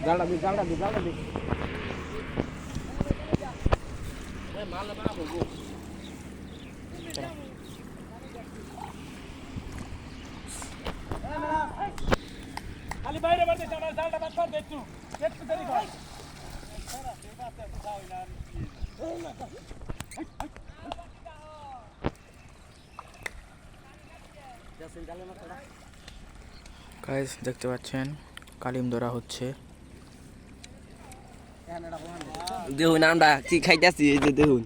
জালটা দি জালটা দি জালটা দি মারলে মারা বলবো খালি বাইরে বাইরে আমার জালটা বাদ কর দেখছু একটু দেরি কর গাইস দেখতে পাচ্ছেন কালিম ধরা হচ্ছে। দেখুন আমরা কি খাইতেছি এই যে দেখুন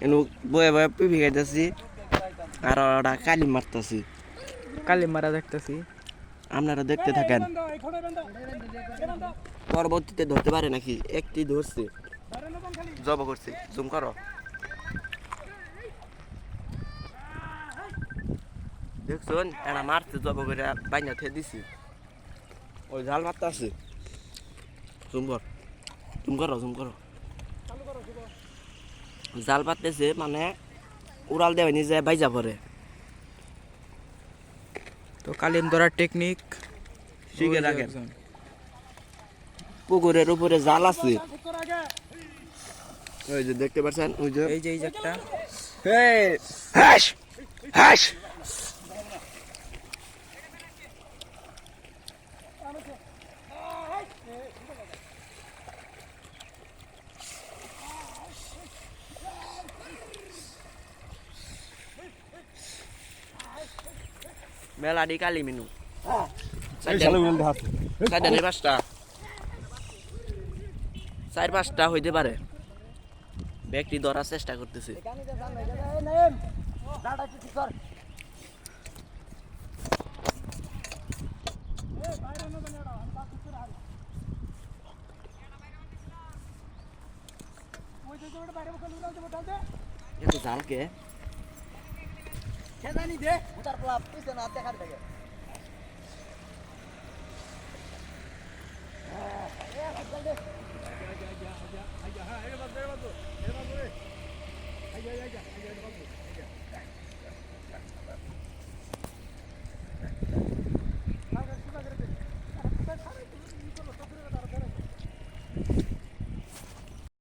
এনু বয়ে বয়ে পিপি খাইতেছি আর ওরা কালি মারতেছি। কালিম মারা দেখতেছি, আপনারা দেখতে থাকেন, পরবর্তীতে ধরতে পারে নাকি। একটি ধরছে, জব করছে, জুম করো। দেখছুন এরা মারতে জব করে বাইনা থে দিছি, ওই জাল মারতে আছে। জুম কর, জুম করো, জুম করো। জাল পাততেছে মানে উড়াল দেবে নিজে বাইজা পড়ে। তো কালিম ধরার টেকনিক শিখে রাখেন। পুকুরের উপরে জাল আছে, ওই যে দেখতে পাচ্ছেন, ওই যে এই যে একটা হাস হাস। মেলাডি কালি মিনু চার পাঁচটা হইতে পারে। ব্যক্তি ধরার চেষ্টা করতেছে। জালকে দে